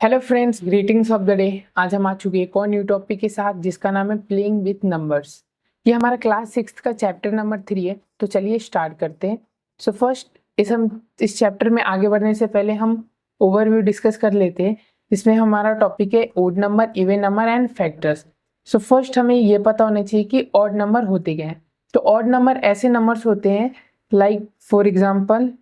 Hello friends, greetings of the day. आज हम आ चुके हैं एक और न्यू टॉपिक के साथ जिसका नाम है प्लेइंग विथ नंबर्स। ये हमारा क्लास 6 का चैप्टर नंबर 3 है। तो चलिए स्टार्ट करते हैं। सो फर्स्ट इस चैप्टर में आगे बढ़ने से पहले हम ओवरव्यू डिस्कस कर लेते हैं, जिसमें हमारा टॉपिक है odd number, even number and factors. So first हमें ये पता होना चाहिए कि ऑड नंबर होते क्या है। तो ऑड नंबर ऐसे नंबर्स होते हैं लाइक फॉर एग्जाम्पल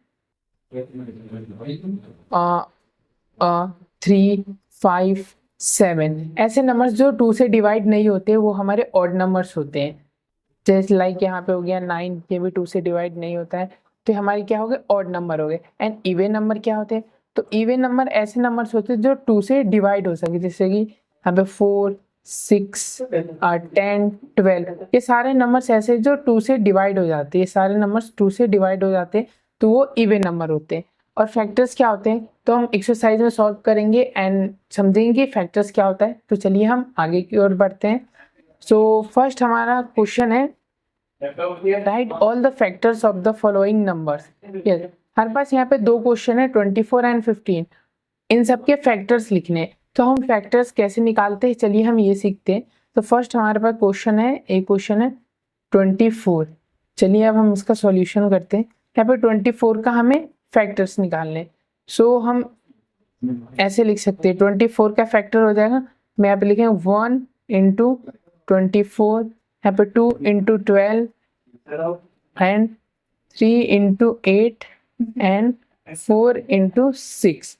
3, 5, 7। ऐसे नंबर्स जो 2 से डिवाइड नहीं होते वो हमारे ऑड नंबर्स होते हैं। जैसे लाइक यहाँ पे हो गया 9, ये भी 2 से डिवाइड नहीं होता है, तो हमारे क्या हो गए, ऑड नंबर हो गए। एंड इवन नंबर क्या होते हैं? तो इवन नंबर ऐसे नंबर्स होते हैं जो 2 से डिवाइड हो सके, जैसे कि यहाँ पे 4, 6, 10, 12। ये सारे नंबर्स ऐसे जो 2 से डिवाइड हो जाते हैं, ये सारे नंबर्स 2 से डिवाइड हो जाते हैं, तो वो इवन नंबर होते हैं। और फैक्टर्स क्या होते हैं तो हम एक्सरसाइज में सॉल्व करेंगे एंड समझेंगे कि फैक्टर्स क्या होता है। तो चलिए हम आगे की ओर बढ़ते हैं। सो फर्स्ट हमारा क्वेश्चन है, right all the factors of the following numbers. Yes, हमारे पास यहाँ पे दो क्वेश्चन है 24 एंड 15। इन सब के फैक्टर्स लिखने हैं। तो हम फैक्टर्स कैसे निकालते हैं, चलिए हम ये सीखते हैं। तो फर्स्ट हमारे पास क्वेश्चन है, एक क्वेश्चन है 24। चलिए अब हम इसका सॉल्यूशन करते हैं। यहाँ पे 24 का हमें फैक्टर्स निकालने। सो हम ऐसे लिख सकते हैं, 24 का फैक्टर हो जाएगा, मैं यहाँ पे लिखें 1 इंटू 24, यहाँ पे 2 into 12 and 3 into 8 and 4 into 6।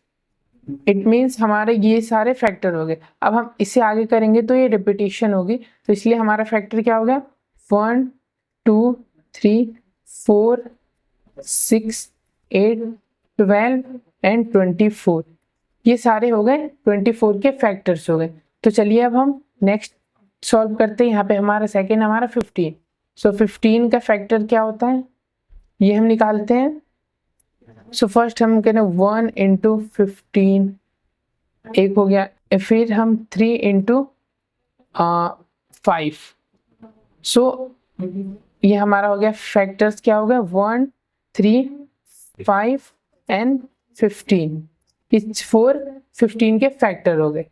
It means हमारे ये सारे फैक्टर हो गए। अब हम इसे आगे करेंगे तो ये रिपीटेशन होगी, तो इसलिए हमारा फैक्टर क्या हो गया, 1, 2, 3, 4, 6, 8, 12 एंड 24। ये सारे हो गए 24 के फैक्टर्स हो गए। तो चलिए अब हम नेक्स्ट सॉल्व करते हैं। यहाँ पे हमारा सेकेंड हमारा 15। सो 15 का फैक्टर क्या होता है ये हम निकालते हैं। सो फर्स्ट हम करें 1 इंटू 15, एक हो गया। फिर हम 3 इंटू 5। सो ये हमारा हो गया फैक्टर्स क्या हो गया, 1, 3, 5 एंड 15। इस 4 15 के फैक्टर हो गए।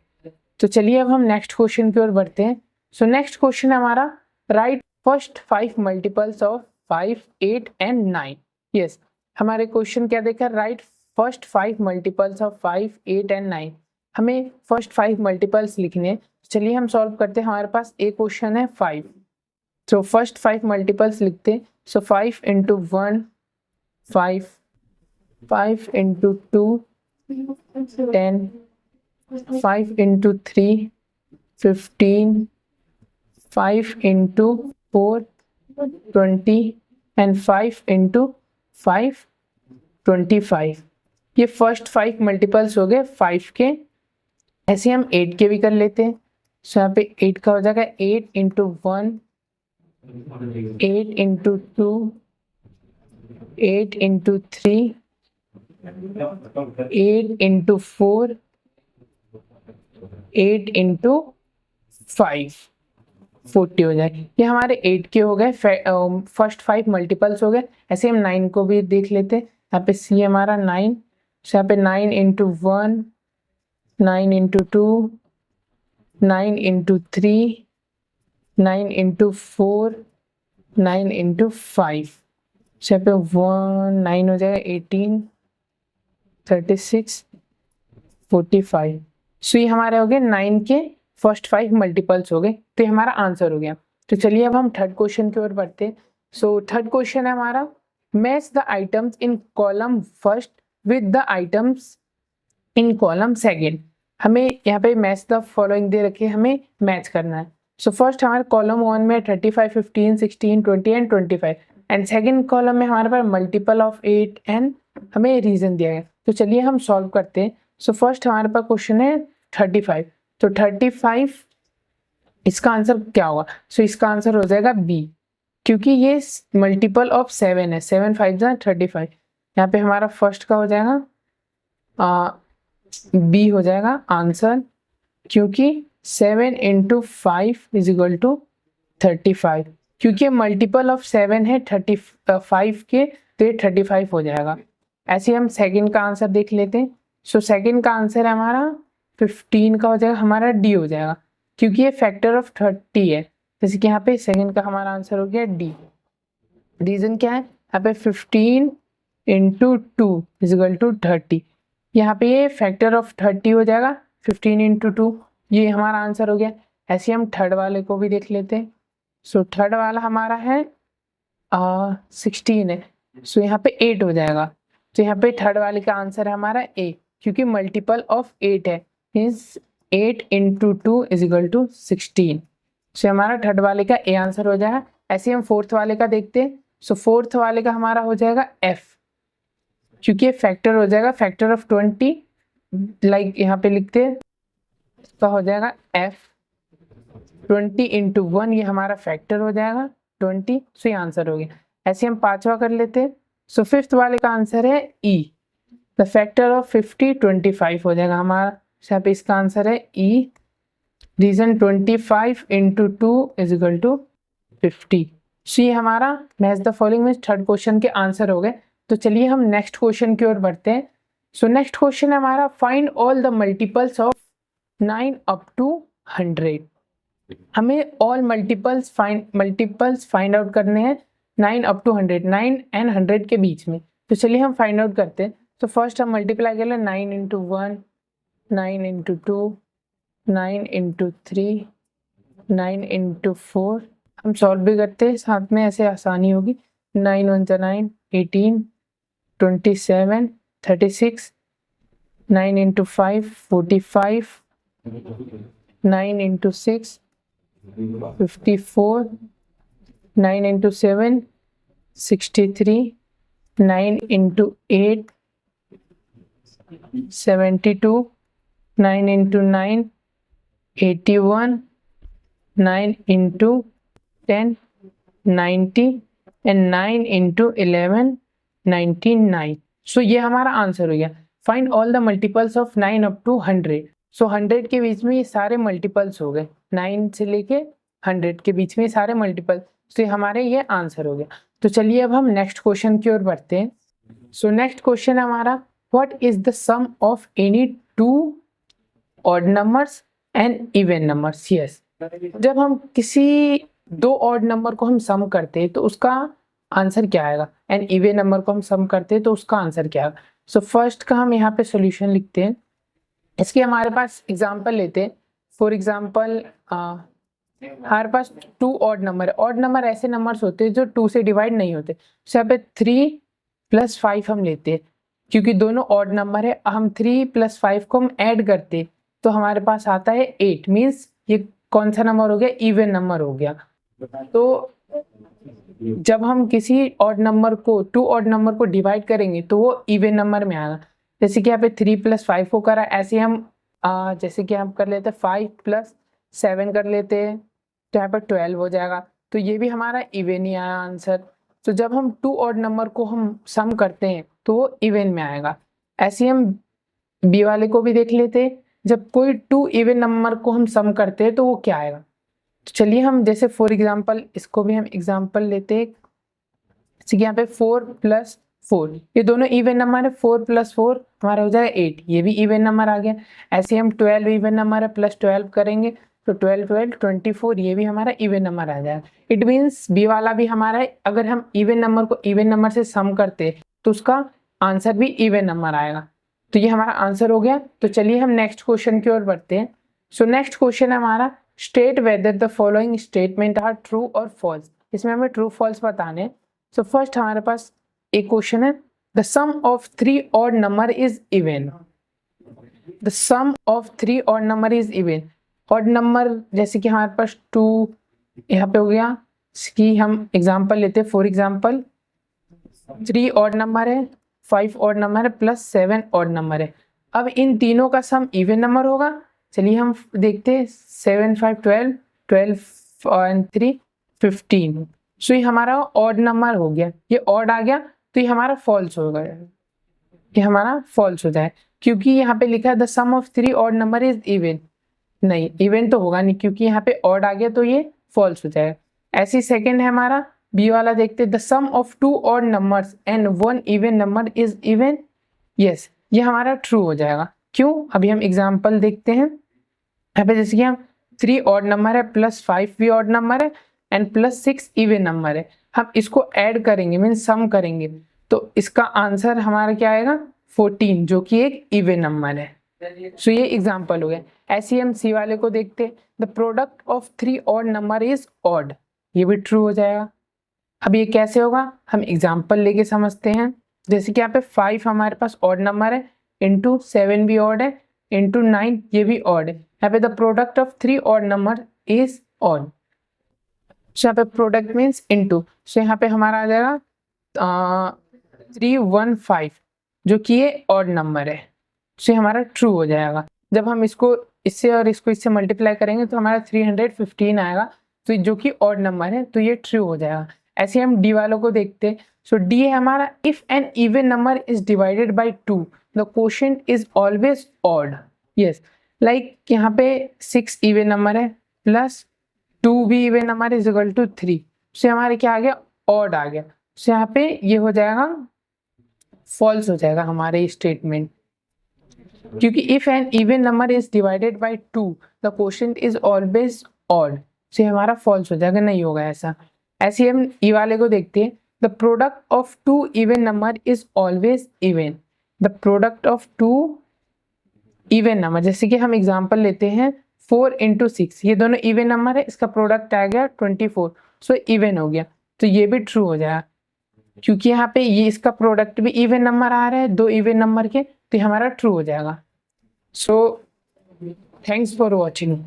तो चलिए अब हम नेक्स्ट क्वेश्चन की ओर बढ़ते हैं। सो नेक्स्ट क्वेश्चन है हमारा, right first 5 multiples of 5, 8 and 9। Yes, हमारे क्वेश्चन क्या देखा, right first 5 multiples of 5, 8 and 9। हमें फर्स्ट 5 मल्टीपल्स लिखने हैं। चलिए हम सॉल्व करते हैं। हमारे पास एक क्वेश्चन है 5, तो फर्स्ट 5 मल्टीपल्स लिखते हैं। सो 5 into 1 5, 5 into 2 10, 5 into 3 15, 5 into 4 20 and 5 into 5 25। ये फर्स्ट 5 मल्टीपल्स हो गए 5 के। ऐसे हम 8 के भी कर लेते हैं। सो यहाँ पे 8 का हो जाएगा 8 into 1, 8 into 2, 8 into 3, 8 into 4, 8 into 5, 40 हो जाए। ये हमारे 8 के हो गए, फर्स्ट 5 मल्टीपल्स हो गए। ऐसे हम 9 को भी देख लेते हैं। यहाँ पे सी हमारा 9, यहाँ पे 9 into 1, 9 into 2, 9 into 3, 9 into 4, 9 into 5। यहाँ पे 1 9 हो जाएगा, 18, 36, 45। सो ये हमारे हो गए 9 के फर्स्ट 5 मल्टीपल्स हो गए। तो ये हमारा आंसर हो गया। तो चलिए अब हम थर्ड क्वेश्चन की ओर बढ़ते हैं। सो थर्ड क्वेश्चन है हमारा, match the items in column first with the items in column second. हमें यहाँ पे मैच द फॉलोइंग दे रखे, हमें मैच करना है। सो फर्स्ट हमारे कॉलम 1 में 35, 15, 16, 20 एंड 25 एंड सेकेंड कॉलम में हमारे पास मल्टीपल ऑफ 8 एंड हमें रीजन दिया है। तो चलिए हम सॉल्व करते हैं। सो फर्स्ट हमारे पास क्वेश्चन है 35। तो 35 इसका आंसर क्या होगा? सो इसका आंसर हो जाएगा बी, क्योंकि ये मल्टीपल ऑफ 7 है। 7 5 35। यहाँ पे हमारा फर्स्ट का हो जाएगा बी हो जाएगा आंसर, क्योंकि 7 इंटू 5 इज इक्वल टू 35। क्योंकि मल्टीपल ऑफ 7 है 35 के, तो ये 35 हो जाएगा। ऐसे हम सेकंड का आंसर देख लेते हैं। सो सेकंड का आंसर है हमारा 15 का हो जाएगा हमारा डी हो जाएगा, क्योंकि ये फैक्टर ऑफ 30 है। जैसे कि यहाँ पे सेकंड का हमारा आंसर हो गया डी। रीजन क्या है, यहाँ पे 15 इंटू 2 इजिकल टू 30, यहाँ पे ये फैक्टर ऑफ 30 हो जाएगा 15 इंटू 2, ये हमारा आंसर हो गया। ऐसे हम थर्ड वाले को भी देख लेते हैं। सो थर्ड वाला हमारा है 16 है, सो यहाँ पे 8 हो जाएगा। तो यहाँ पे थर्ड वाले का आंसर है हमारा ए, क्योंकि मल्टीपल ऑफ 8 है, मीन्स 8 इंटू 2 इजिकल टू 16। सो हमारा थर्ड वाले का ए आंसर हो जाएगा। ऐसे हम फोर्थ वाले का देखते हैं। सो फोर्थ वाले का हमारा हो जाएगा एफ, क्योंकि फैक्टर हो जाएगा फैक्टर ऑफ 20, लाइक यहाँ पे लिखते हैं, इसका हो जाएगा एफ 20 इंटू 1, ये हमारा फैक्टर हो जाएगा 20। सो ये आंसर हो गया। ऐसे हम पांचवा कर लेते हैं। सो फिफ्थ वाले का आंसर है ई, द फैक्टर ऑफ 50 25 हो जाएगा हमारा। यहाँ पे इसका आंसर है E. Reason 25 into 2 is equal to 50। So ये हमारा मैच द फॉलोइंग में थर्ड क्वेश्चन के आंसर हो गए। तो चलिए हम नेक्स्ट क्वेश्चन की ओर बढ़ते हैं। सो नेक्स्ट क्वेश्चन है हमारा, find all the multiples of 9 up to 100। हमें ऑल मल्टीपल्स फाइंड आउट करने हैं 9 अप टू 100, 9 एंड 100 के बीच में। तो चलिए हम फाइंड आउट करते हैं। तो फर्स्ट हम मल्टीप्लाई कर लें 9 इंटू 1, 9 इंटू 2, 9 इंटू 3, 9 इंटू 4। हम सॉल्व भी करते हैं साथ में, ऐसे आसानी होगी। 9 1 जा 9, 18, 27, 36, 9 into 5 45, 9 into 6 54, 9 into 7 63, 9 into 8 72, 9 into 9 81, 9 into 10 90 and 9 into 11 99। So ये हमारा आंसर हो गया। Find all the multiples of 9 up to 100। So 100 के बीच में ये सारे मल्टीपल्स हो गए, 9 से लेके 100 के बीच में सारे मल्टीपल। तो ये हमारे ये आंसर हो गया। तो चलिए अब हम नेक्स्ट क्वेश्चन की ओर बढ़ते हैं। सो नेक्स्ट क्वेश्चन हमारा, what is the sum of any two odd numbers and even numbers. Yes, जब हम किसी दो ऑड नंबर को हम सम करते हैं तो उसका आंसर क्या आएगा, एंड इवन नंबर को हम सम करते हैं तो उसका आंसर क्या आएगा। सो फर्स्ट का हम यहाँ पे सोल्यूशन लिखते हैं। इसके हमारे पास एग्जांपल लेते हैं। फॉर एग्जांपल हमारे पास 2 ऑड नंबर है। ऑड नंबर ऐसे नंबर्स होते हैं जो 2 से डिवाइड नहीं होते। तो यहाँ पे 3 + 5 हम लेते हैं, क्योंकि दोनों ऑड नंबर है। हम 3 + 5 को हम ऐड करते तो हमारे पास आता है 8, मीन्स ये कौन सा नंबर हो गया, इवन नंबर हो गया। तो जब हम किसी ऑड नंबर को 2 ऑड नंबर को डिवाइड करेंगे तो वो इवन नंबर में आएगा। जैसे कि यहाँ पे 3 + 5 को करा, ऐसे हम जैसे कि हम कर लेते हैं 5 + 7 कर लेते हैं, तो यहाँ पर 12 हो जाएगा। तो ये भी हमारा इवन ही आया आंसर। तो जब हम 2 ऑड नंबर को हम सम करते हैं तो वो इवन में आएगा। ऐसे हम बी वाले को भी देख लेते हैं। जब कोई 2 इवन नंबर को हम सम करते हैं तो वो क्या आएगा। तो चलिए हम जैसे फॉर एग्जांपल इसको भी हम एग्जांपल लेते हैं। जैसे कि यहाँ पे 4 + 4, ये दोनों इवन नंबर है। 4 + 4 हमारा हो जाएगा 8, ये भी इवन नंबर आ गया। ऐसे हम 12 इवन नंबर है, +12 करेंगे तो 12 12 24, ये भी हमारा इवन नंबर आ जाएगा। इट मीन्स बी वाला भी हमारा है। अगर हम इवन नंबर को इवन नंबर से सम करते तो उसका आंसर भी इवन नंबर आएगा। तो ये हमारा आंसर हो गया। तो चलिए हम नेक्स्ट क्वेश्चन की ओर बढ़ते हैं। सो नेक्स्ट क्वेश्चन है हमारा, state whether the following statement are true और फॉल्स। इसमें हमें ट्रू फॉल्स बताने। सो फर्स्ट हमारे पास एक क्वेश्चन है, the sum of 3 odd number is even. The sum of 3 odd number is even. Odd number जैसे कि हमारे पास 2 यहाँ पे हो गया, इसकी हम एग्जांपल लेते हैं। फॉर एग्जांपल 3 ऑड नंबर है, 5 ऑड नंबर है, +7 ऑड नंबर है। अब इन तीनों का सम इवन नंबर होगा। चलिए हम देखते हैं। 7 5 12, 12 और 3 15। सो ये हमारा ऑड नंबर हो गया, ये ऑड आ गया तो ये हमारा फॉल्स हो गया, ये हमारा फॉल्स हो जाए, क्योंकि यहाँ पे लिखा है the sum of 3 odd number is even. नहीं, इवन तो होगा नहीं, क्योंकि यहाँ पे ऑड आ गया तो ये फॉल्स हो जाएगा। ऐसी सेकंड है हमारा बी वाला, देखते the sum of 2 odd numbers and 1 even number is even. Yes, ये हमारा ट्रू हो जाएगा, क्यों, अभी हम एग्जाम्पल देखते हैं। यहाँ पे जैसे कि हम 3 ऑड नंबर है प्लस 5 भी ऑड नंबर है एंड प्लस 6 इवन नंबर है, हम इसको ऐड करेंगे मीन सम करेंगे, तो इसका आंसर हमारा क्या आएगा 14, जो कि एक इवन नंबर है। सो ये एग्जाम्पल हो गया। ऐसे ही हम सी वाले को देखते, the product of 3 odd number is odd, ये भी ट्रू हो जाएगा। अब ये कैसे होगा, हम एग्जाम्पल लेके समझते हैं। जैसे कि यहाँ पे 5 हमारे पास ऑड नंबर है, इंटू 7 भी ऑड है, इंटू 9 ये भी ऑड है। यहाँ पे the product of 3 odd number is odd, so यहाँ पे प्रोडक्ट मीन्स इंटू, सो यहाँ पे हमारा आ जाएगा 315, जो कि ये ऑड नंबर है, सो हमारा ट्रू हो जाएगा। जब हम इसको इससे और इसको इससे मल्टीप्लाई करेंगे तो हमारा 315 आएगा, तो जो कि ऑड नंबर है, तो ये ट्रू हो जाएगा। ऐसे हम डी वालों को देखते हैं। सो डी है हमारा, if an even number is divided by 2 the quotient is always odd. Yes, like यहाँ पे 6 इवन नंबर है प्लस 2 भी even number is equal to 3, सो हमारे क्या आ गया ऑड आ गया। सो यहाँ पे ये हो जाएगा फॉल्स हो जाएगा हमारे स्टेटमेंट, क्योंकि if an even number is divided by 2 the quotient is always odd, से हमारा फॉल्स हो जाएगा, नहीं होगा ऐसा। ऐसे ही हम ई वाले को देखते हैं, the product of 2 even number is always even, the product of 2 even number, जैसे कि हम एग्जांपल लेते हैं 4 इंटू 6, ये दोनों इवन नंबर है, इसका प्रोडक्ट आ गया 24, सो इवन हो गया, तो ये भी ट्रू हो जाएगा, क्योंकि यहाँ पे ये इसका प्रोडक्ट भी इवन नंबर आ रहा है, 2 इवन नंबर के, तो ये हमारा ट्रू हो जाएगा। So thanks for watching.